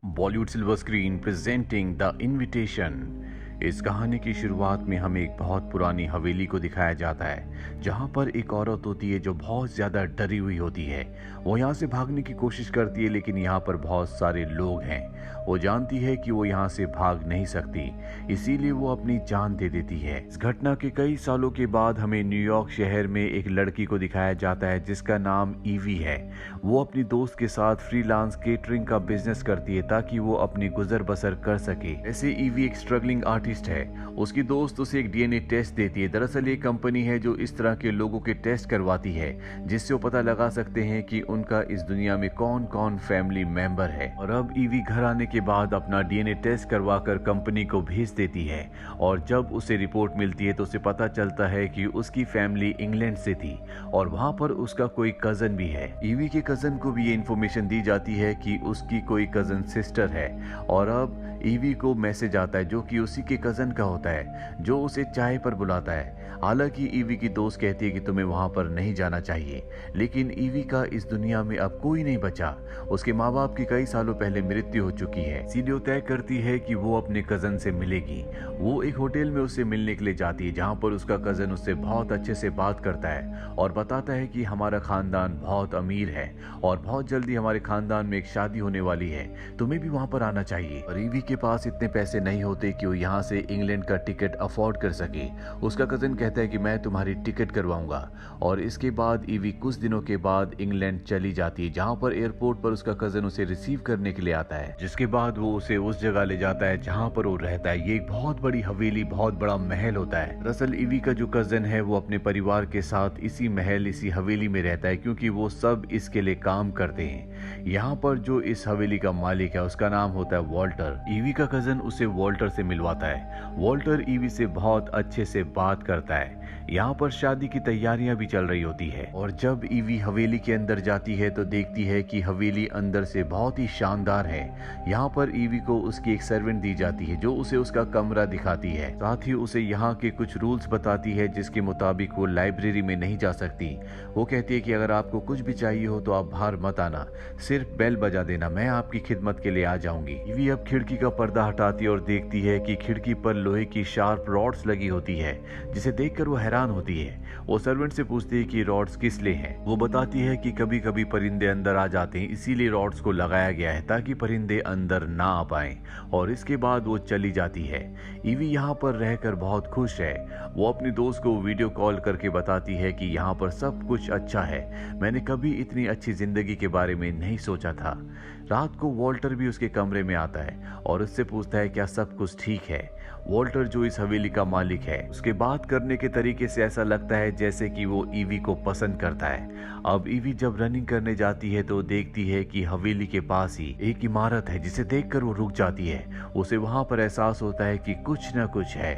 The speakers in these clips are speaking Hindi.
Bollywood silver screen presenting the invitation. इस कहानी की शुरुआत में हमें एक बहुत पुरानी हवेली को दिखाया जाता है जहां पर एक औरत होती है जो बहुत ज्यादा डरी हुई होती है। वो यहाँ से भागने की कोशिश करती है लेकिन यहाँ पर बहुत सारे लोग हैं। वो जानती है कि वो यहाँ से भाग नहीं सकती, इसीलिए वो अपनी जान दे देती है। इस घटना के कई सालों के बाद हमें न्यूयॉर्क शहर में एक लड़की को दिखाया जाता है जिसका नाम ईवी है। वो अपनी दोस्त के साथ फ्रीलांस केटरिंग का बिजनेस करती है ताकि वो अपनी गुजर बसर कर सके। ऐसे ईवी एक स्ट्रगलिंग आर्टिस्ट है। उसकी दोस्त उसे एक डीएनए टेस्ट देती है। दरअसल ये कंपनी है जो इस तरह के लोगों के टेस्ट करवाती है जिससे वो पता लगा सकते हैं कि उनका इस दुनिया में कौन कौन फैमिली मेंबर है। और अब ईवी घर आने के बाद अपना डीएनए टेस्ट करवाकर कंपनी को भेज देती है और जब उसे रिपोर्ट मिलती है तो उसे पता चलता है कि उसकी फैमिली इंग्लैंड से थी और वहां पर उसका कोई कजन भी है। ईवी के कजन को भी ये इन्फॉर्मेशन दी जाती है कि उसकी कोई कजन सिस्टर है और अब ईवी को मैसेज आता है जो कि उसी के कजन का होता है जो उसे चाय पर बुलाता है। हालांकि ईवी की दोस्त कहती है कि तुम्हें वहां पर नहीं जाना चाहिए, लेकिन ईवी का इस दुनिया में अब कोई नहीं बचा। उसके माँ बाप की कई सालों पहले मृत्यु हो चुकी है, इसीलिए तय करती है कि वो अपने कजन से मिलेगी। वो एक होटल में उससे मिलने के लिए जाती है जहाँ पर उसका कजन उससे बहुत अच्छे से बात करता है और बताता है कि हमारा खानदान बहुत अमीर है और बहुत जल्दी हमारे खानदान में एक शादी होने वाली है, तुम्हें भी वहां पर आना चाहिए। और ईवी के पास इतने पैसे नहीं होते कि वो यहाँ से इंग्लैंड का टिकट अफोर्ड कर सके। उसका कजन कहता है कि मैं तुम्हारी टिकट करवाऊंगा और इसके बाद ईवी कुछ दिनों के बाद इंग्लैंड चली जाती है जहाँ पर एयरपोर्ट पर उसका कजन उसे रिसीव करने के लिए आता है, जिसके बाद वो उसे उस जगह ले जाता है जहाँ पर वो रहता है। ये एक बहुत बड़ी हवेली, बहुत बड़ा महल होता है। दरअसल ईवी का जो कजन है वो अपने परिवार के साथ इसी महल, इसी हवेली में रहता है क्योंकि वो सब इसके लिए काम करते हैं। यहाँ पर जो इस हवेली का मालिक है उसका नाम होता है वॉल्टर। ईवी का कजन उसे वॉल्टर से मिलवाता है। वॉल्टर ईवी से बहुत अच्छे से बात करता है। यहाँ पर शादी की तैयारियां भी चल रही होती है और जब ईवी हवेली के अंदर जाती है तो देखती है कि हवेली अंदर से बहुत ही शानदार है। यहाँ पर ईवी को उसकी एक सर्वेंट दी जाती है जो उसे उसका कमरा दिखाती है, साथ ही उसे यहाँ के कुछ रूल्स बताती है जिसके मुताबिक वो लाइब्रेरी में नहीं जा सकती। वो कहती है कि अगर आपको कुछ भी चाहिए हो तो आप बाहर मत आना, सिर्फ बेल बजा देना, मैं आपकी खिदमत के लिए आ जाऊंगी। ईवी अब खिड़की का पर्दा हटाती है और देखती है कि खिड़की पर लोहे की शार्प रॉड्स लगी होती है जिसे देखकर वो हैरान होती है। वो सर्वेंट से पूछती है कि रॉड्स किस लिए हैं। वो बताती है कि कभी कभी परिंदे अंदर आ जाते हैं, इसीलिए रॉड्स को लगाया गया है ताकि परिंदे अंदर ना आ पाए। और इसके बाद वो चली जाती है। ईवी यहाँ पर रहकर बहुत खुश है। वो अपनी दोस्त को वीडियो कॉल करके बताती है कि यहाँ पर सब कुछ अच्छा है, मैंने कभी इतनी अच्छी जिंदगी के बारे में नहीं सोचा था। रात को वॉल्टर भी उसके कमरे में आता है और उससे पूछता है क्या सब कुछ ठीक है। वॉल्टर जो इस हवेली का मालिक है उसके बात करने के तरीके से ऐसा लगता है जैसे कि वो ईवी को पसंद करता है। अब ईवी जब रनिंग करने जाती है तो देखती है कि हवेली के पास ही एक इमारत है जिसे देखकर वो रुक जाती है। उसे वहां पर एहसास होता है कि कुछ न कुछ है।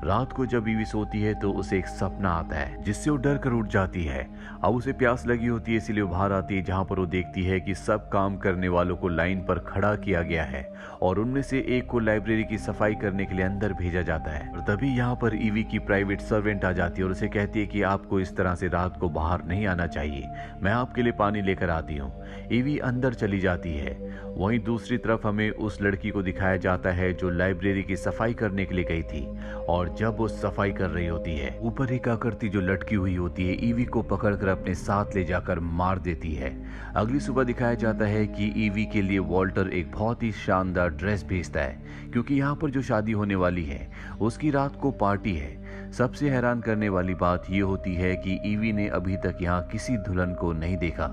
रात को जब ईवी सोती है तो उसे एक सपना आता है जिससे वो डर कर उठ जाती है। अब उसे प्यास लगी होती है इसलिए वो बाहर आती है जहाँ पर वो देखती है कि सब काम करने वालों को लाइन पर खड़ा किया गया है और उनमें से एक को लाइब्रेरी की सफाई करने के लिए अंदर भेजा जाता है। और तभी यहाँ पर ईवी की प्राइवेट सर्वेंट आ जाती है और उसे कहती है कि आपको इस तरह से रात को बाहर नहीं आना चाहिए, मैं आपके लिए पानी लेकर आती हूँ। ईवी अंदर चली जाती है। वहीं दूसरी तरफ हमें उस लड़की को दिखाया जाता है जो लाइब्रेरी की सफाई करने के लिए गई थी और जब वो सफाई कर रही होती है ऊपर एक आकृति जो लटकी हुई होती है ईवी को पकड़कर अपने साथ ले जाकर मार देती है। अगली सुबह दिखाया जाता है कि ईवी के लिए वॉल्टर एक बहुत ही शानदार ड्रेस भेजता है क्योंकि यहाँ पर जो शादी होने वाली है उसकी रात को पार्टी है। सबसे हैरान करने वाली बात यह होती है कि ईवी ने अभी तक यहाँ किसी दुल्हन को नहीं देखा।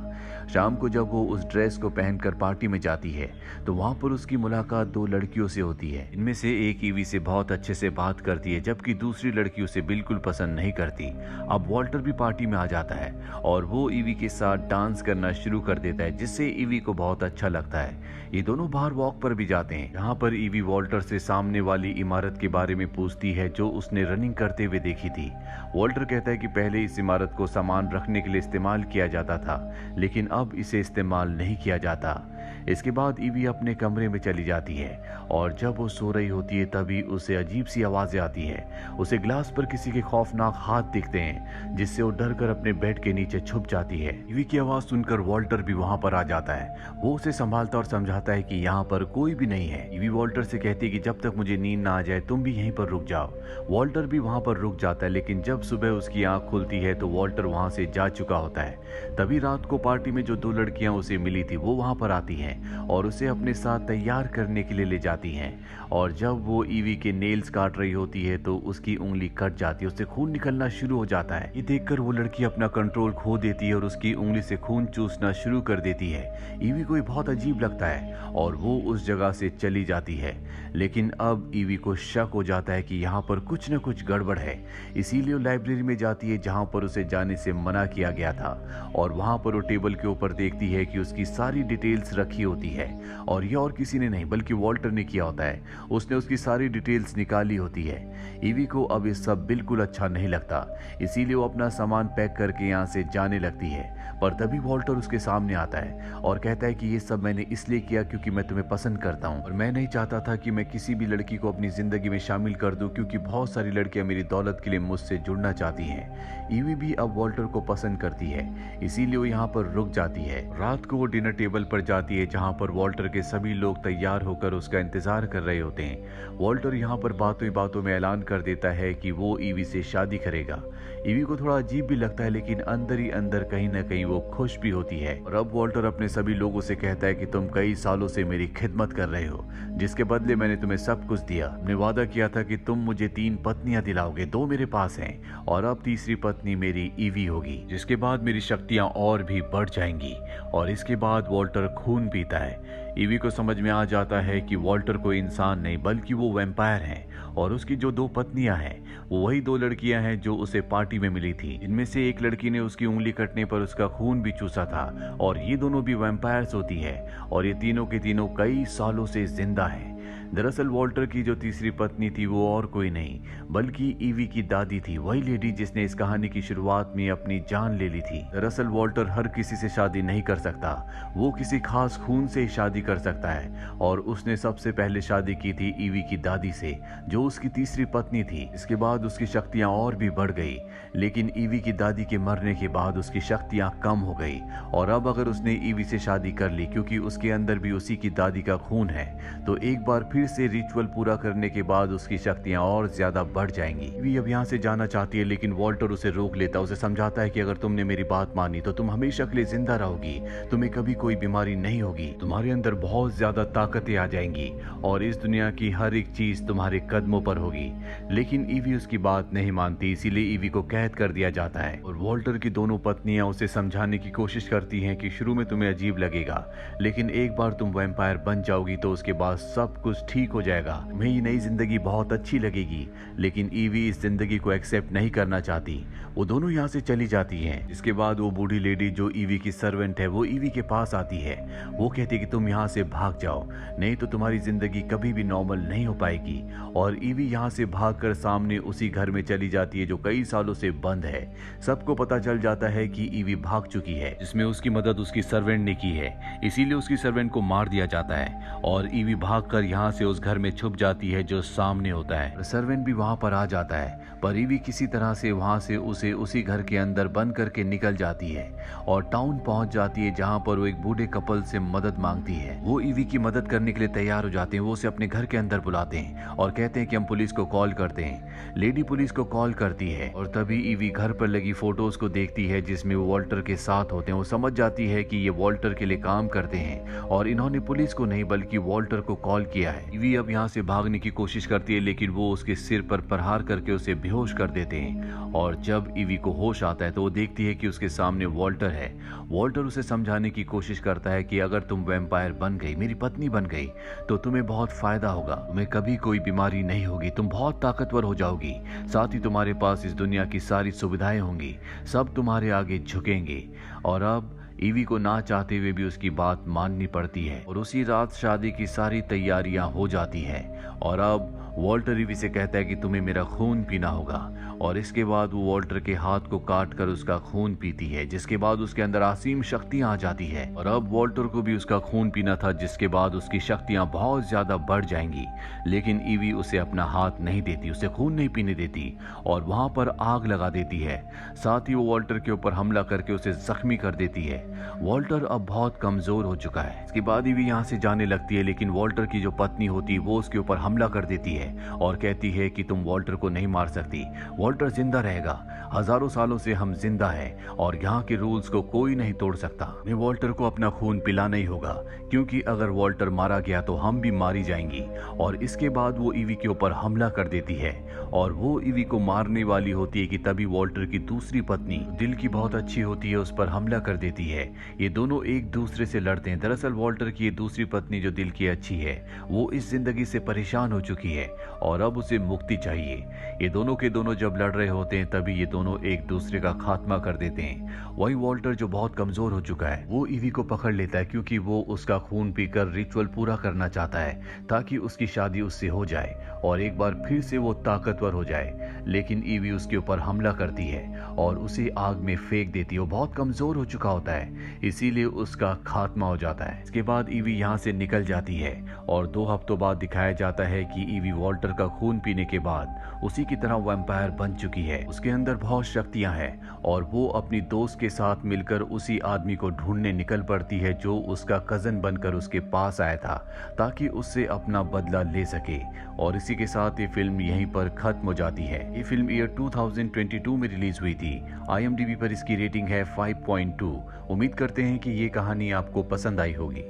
शाम को जब वो उस ड्रेस को पहनकर पार्टी में जाती है तो वहां पर उसकी मुलाकात दो लड़कियों से होती है। इनमें से एक ईवी से बहुत अच्छे से बात करती है जबकि दूसरी लड़की उसे बिल्कुल पसंद नहीं करती। अब वॉल्टर भी पार्टी में आ जाता है और वो ईवी के साथ डांस करना शुरू कर देता है जिससे ईवी को बहुत अच्छा लगता है। ये दोनों बाहर वॉक पर भी जाते हैं जहाँ पर ईवी वॉल्टर से सामने वाली इमारत के बारे में पूछती है जो उसने रनिंग करते हुए देखी थी। वॉल्टर कहता है कि पहले इस इमारत को सामान रखने के लिए इस्तेमाल किया जाता था लेकिन अब इसे इस्तेमाल नहीं किया जाता। इसके बाद ईवी अपने कमरे में चली जाती है और जब वो सो रही होती है तभी उसे अजीब सी आवाजें आती है। उसे ग्लास पर किसी के खौफनाक हाथ दिखते हैं जिससे वो डर कर अपने बेड के नीचे छुप जाती है। ईवी की आवाज सुनकर वॉल्टर भी वहां पर आ जाता है। वो उसे संभालता और समझाता है कि यहाँ पर कोई भी नहीं है। ईवी वॉल्टर से कहती है कि जब तक मुझे नींद ना आ जाए तुम भी यहीं पर रुक जाओ। वॉल्टर भी वहां पर रुक जाता है, लेकिन जब सुबह उसकी आंख खुलती है तो वॉल्टर वहां से जा चुका होता है। तभी रात को पार्टी में जो 2 लड़कियां उसे मिली थी वो वहां पर आती हैं और उसे अपने साथ तैयार करने के लिए ले जाती हैं। और जब वो ईवी के नेल्स काट रही होती है तो उसकी उंगली कट जाती है, उससे खून निकलना शुरू हो जाता है। ये देखकर वो लड़की अपना कंट्रोल खो देती है और उसकी उंगली से खून चूसना शुरू कर देती है। ईवी को ये बहुत अजीब लगता है और वो उस जगह से चली जाती है। लेकिन अब ईवी को शक हो जाता है कि यहाँ पर कुछ न कुछ गड़बड़ है, इसीलिए वो लाइब्रेरी में जाती है जहाँ पर उसे जाने से मना किया गया था। और वहाँ पर वो टेबल के ऊपर देखती है कि उसकी सारी डिटेल्स रखी होती है और ये और किसी ने नहीं बल्कि वॉल्टर ने किया होता है। उसने उसकी सारी डिटेल्स निकाली होती है। ईवी को अब ये सब बिल्कुल अच्छा नहीं लगता, इसीलिए वो अपना सामान पैक करके यहाँ से जाने लगती है। पर तभी वॉल्टर उसके सामने आता है और कहता है कि ये सब मैंने इसलिए किया क्योंकि मैं तुम्हें पसंद करता हूँ और मैं नहीं चाहता था कि मैं किसी भी लड़की को अपनी जिंदगी में शामिल कर दूं, क्योंकि बहुत सारी लड़कियां मेरी दौलत के लिए मुझसे जुड़ना चाहती हैं। ईवी भी अब वॉल्टर को पसंद करती है, इसीलिए वो यहाँ पर रुक जाती है। रात को वो डिनर टेबल पर जाती है जहाँ पर वॉल्टर के सभी लोग तैयार होकर उसका इंतजार कर रहे होते हैं। वॉल्टर यहाँ पर बातों ही बातों में ऐलान कर देता है कि वो ईवी से शादी करेगा। ईवी को थोड़ा अजीब भी लगता है, लेकिन अंदर ही अंदर कहीं ना कहीं वो खुश भी होती है। और अब वॉल्टर अपने सभी लोगों से कहता है कि तुम कई सालों से मेरी खिदमत कर रहे हो, जिसके बदले मैंने तुम्हें सब कुछ दिया। हमने वादा किया था कि तुम मुझे 3 पत्नियां दिलाओगे, 2 मेरे पास हैं और अब तीसरी पत्नी मेरी ईवी होगी, जिसके बाद मेरी शक्तियां और भी बढ़ जाएंगी। और इसके बाद वॉल्टर खून पीता है। ईवी को समझ में आ जाता है कि वॉल्टर कोई इंसान नहीं बल्कि वो वैम्पायर हैं और उसकी जो 2 पत्नियां हैं वो वही 2 लड़कियां हैं जो उसे पार्टी में मिली थी। इनमें से एक लड़की ने उसकी उंगली कटने पर उसका खून भी चूसा था और ये दोनों भी वैम्पायर्स होती है और ये तीनों के तीनों कई सालों से जिंदा हैं। दरअसल वॉल्टर की जो तीसरी पत्नी थी वो और कोई नहीं बल्कि ईवी की दादी थी, वही लेडी जिसने इस कहानी की शुरुआत में अपनी जान ले ली थी। दरअसल वॉल्टर हर किसी से शादी नहीं कर सकता, वो किसी खास खून से ही शादी कर सकता है और उसने सबसे पहले शादी की थी ईवी की दादी से, जो उसकी तीसरी पत्नी थी। इसके बाद उसकी शक्तियां और भी बढ़ गई, लेकिन ईवी की दादी के मरने के बाद उसकी शक्तियां कम हो गई। और अब अगर उसने ईवी से शादी कर ली क्योंकि उसके अंदर भी उसी की दादी का खून है, तो एक बार फिर से रिचुअल पूरा करने के बाद उसकी शक्तियां और ज्यादा बढ़ जाएंगी। ईवी अब यहाँ से जाना चाहती है, लेकिन वॉल्टर उसे रोक लेता, उसे समझाता है कि अगर तुमने मेरी बात मानी तो तुम हमेशा के लिए जिंदा रहोगी, तुम्हें कभी कोई बीमारी नहीं होगी, तुम्हारे अंदर बहुत ज्यादा ताकतें आ जाएंगी और इस दुनिया की हर एक चीज तुम्हारे कदमों पर होगी। लेकिन ईवी उसकी बात नहीं मानती, इसीलिए ईवी को कैद कर दिया जाता है। और वॉल्टर की दोनों पत्नियां उसे समझाने की कोशिश करती हैं कि शुरू में तुम्हें अजीब लगेगा, लेकिन एक बार तुम वैम्पायर बन जाओगी तो उसके बाद सब कुछ ठीक हो जाएगा, तुम्हें ये नई जिंदगी बहुत अच्छी लगेगी। लेकिन ईवी इस जिंदगी को एक्सेप्ट नहीं करना चाहती, वो दोनों यहाँ से चली जाती हैं। इसके बाद वो बूढ़ी लेडी जो ईवी की सर्वेंट है वो ईवी के पास आती है। वो कहती है कि तुम यहाँ से भाग जाओ, नहीं तो तुम्हारी जिंदगी कभी भी नॉर्मल नहीं हो पाएगी। और ईवी यहाँ से भागकर सामने उसी घर में चली जाती है जो कई सालों से बंद है। सबको पता चल जाता है कि ईवी भाग चुकी है, जिसमें उसकी मदद उसकी सर्वेंट ने की है, इसीलिए उसकी सर्वेंट को मार दिया जाता है और ईवी भागकर यहाँ से उस घर में छुप जाती है जो सामने होता है। सर्वेंट भी वहां पर आ जाता है, पर ईवी किसी तरह से वहां से उसे उसी घर के अंदर बंद करके निकल जाती है और टाउन पहुंच जाती है जहां पर वो एक बूढ़े कपल से मदद मांगती है। वो ईवी की मदद करने के लिए तैयार हो जाते हैं, वो उसे अपने घर के अंदर बुलाते हैं और कहते हैं कि हम पुलिस को कॉल करते हैं। लेडी पुलिस को कॉल करती है और तभी ईवी घर पर लगी फोटोज को देखती है जिसमें वो वॉल्टर के साथ होते हैं। वो समझ जाती है कि ये वॉल्टर के लिए काम करते हैं और इन्होंने पुलिस को नहीं बल्कि वॉल्टर को कॉल किया है। ईवी अब यहाँ से भागने की कोशिश करती है, लेकिन वो उसके सिर पर प्रहार करके उसे बेहोश कर देते हैं। और जब ईवी को होश आता है तो वो देखती है कि उसके सामने वॉल्टर है। वॉल्टर उसे समझाने की कोशिश करता है कि अगर तुम वैम्पायर बन गई, मेरी पत्नी बन गई, तो तुम्हें बहुत फायदा होगा, तुम्हें कभी कोई बीमारी नहीं होगी, तुम बहुत ताकतवर हो जाओगी, साथ ही तुम्हारे पास इस दुनिया की सारी सुविधाएं होंगी, सब तुम्हारे आगे झुकेंगे। और अब ईवी को ना चाहते हुए भी उसकी बात माननी पड़ती है और उसी रात शादी की सारी तैयारियां हो जाती है। और अब वॉल्टर ईवी से कहता है कि तुम्हें मेरा खून पीना होगा, और इसके बाद वो वॉल्टर के हाथ को काट कर उसका खून पीती है, जिसके बाद उसके अंदर असीम शक्तियां आ जाती है। और अब वॉल्टर को भी उसका खून पीना था, जिसके बाद उसकी शक्तियां बहुत ज्यादा बढ़ जाएंगी। लेकिन ईवी उसे अपना हाथ नहीं देती, उसे खून नहीं पीने देती और वहां पर आग लगा देती है। साथ ही वो वॉल्टर के ऊपर हमला करके उसे जख्मी कर देती है। वॉल्टर अब बहुत कमजोर हो चुका है। इसके बाद ईवी यहाँ से जाने लगती है, लेकिन वॉल्टर की जो पत्नी होती है वो उसके ऊपर हमला कर देती है और कहती है कि तुम वॉल्टर को नहीं मार सकती, वॉल्टर जिंदा रहेगा, हजारों सालों से हम जिंदा हैं और यहाँ के रूल्स को कोई नहीं तोड़ सकता। हमें वॉल्टर को अपना खून पिलाना ही होगा, क्योंकि अगर वॉल्टर मारा गया तो हम भी मारी जाएंगी। और इसके बाद वो ईवी के ऊपर हमला कर देती है और वो ईवी को मारने वाली होती है कि तभी वॉल्टर की दूसरी पत्नी, दिल की बहुत अच्छी होती है, उस पर हमला कर देती है। ये दोनों एक दूसरे से लड़ते हैं। दरअसल वॉल्टर की ये दूसरी पत्नी जो दिल की अच्छी है, वो इस जिंदगी से परेशान हो चुकी है और अब उसे मुक्ति चाहिए। ये दोनों के दोनों जब लड़ रहे होते हैं तभी ये दोनों एक दूसरे का खात्मा कर देते हैं। वही वॉल्टर जो बहुत कमजोर हो चुका है वो ईवी को पकड़ लेता है, क्योंकि वो उसका खून पीकर रिचुअल पूरा करना चाहता है ताकि उसकी शादी उससे हो जाए और एक बार फिर से वो ताकतवर हो जाए। लेकिन ईवी उसके ऊपर हमला करती है और उसे आग में फेंक देती है। वो बहुत कमजोर हो चुका होता है, इसीलिए उसका खात्मा हो जाता है। इसके बाद ईवी यहाँ से निकल जाती है और 2 हफ्तों बाद दिखाया जाता है कि ईवी वॉल्टर का खून पीने के बाद उसी की तरह वैम्पायर बन चुकी है। उसके अंदर बहुत शक्तियां हैं और वो अपनी दोस्त के साथ मिलकर उसी आदमी को ढूंढने निकल पड़ती है जो उसका कजन बनकर उसके पास आया था, ताकि उससे अपना बदला ले सके। और इसी के साथ ये फिल्म यहीं पर खत्म हो जाती है। ये फिल्म ईयर 2022 में रिलीज हुई थी। IMDb पर इसकी रेटिंग है 5.2। उम्मीद करते हैं कि ये कहानी आपको पसंद आई होगी।